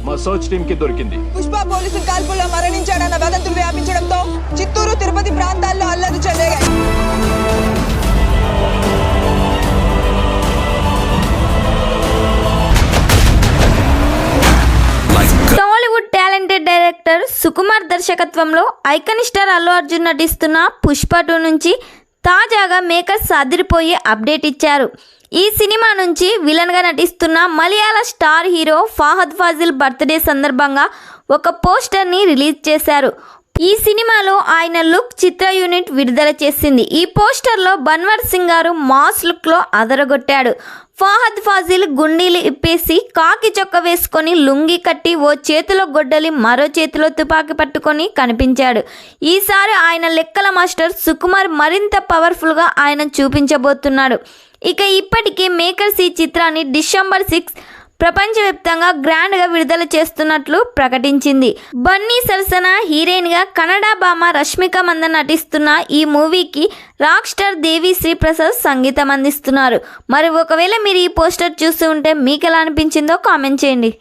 మా search team కి దొరికింది. పుష్ప పోలీసుల కాల్పుల్లో మరణించాడన్న వదంతులు వ్యాపించడంతో చిత్తూరు, తిరుపతి ప్రాంతాల్లో అల్లరి చెలరేగాయి. టాలీవుడ్ టాలెంటెడ్ డైరెక్టర్ సుకుమార్ దర్శకత్వంలో ఐకాన్ స్టార్ అల్లు అర్జున్ నటిస్తున్న పుష్ప 2 నుంచి తాజాగా మేకర్స్ అదిరిపోయి అప్డేట్ ఇచ్చారు. ఈ సినిమా నుంచి విలన్గా నటిస్తున్న Malayalam star hero Fahadh Faasil birthday సందర్భంగా ఒక పోస్టర్ని రిలీజ్ చేశారు. ఈ సినిమాలో ఆయన లుక్ చిత్ర యూనిట్ విడుదల చేసింది. ఈ పోస్టర్లో బన్వర్ సింగ్ గారు మాస్ లుక్లో అదరగొట్టాడు. ఫహద్ ఫాజిల్ గుండీలు ఇప్పేసి కాకి చొక్క వేసుకొని లుంగి కట్టి ఓ చేతిలో గొడ్డలి మరో చేతిలో తుపాకీ పట్టుకొని కనిపించాడు. ఈసారి ఆయన లెక్కల మాస్టర్ సుకుమార్ మరింత పవర్ఫుల్గా ఆయన చూపించబోతున్నాడు. ఇక ఇప్పటికే మేకర్స్ ఈ చిత్రాన్ని డిసెంబర్ 6 ప్రపంచవ్యాప్తంగా గ్రాండ్గా విడుదల చేస్తున్నట్లు ప్రకటించింది. బన్నీ సరసన హీరోయిన్గా కన్నడ భామ రష్మిక మందన్ నటిస్తున్న ఈ మూవీకి రాక్ స్టార్ దేవిశ్రీ ప్రసాద్ సంగీతం అందిస్తున్నారు. మరి ఒకవేళ మీరు ఈ పోస్టర్ చూస్తూ ఉంటే మీకు ఎలా అనిపించిందో కామెంట్ చేయండి.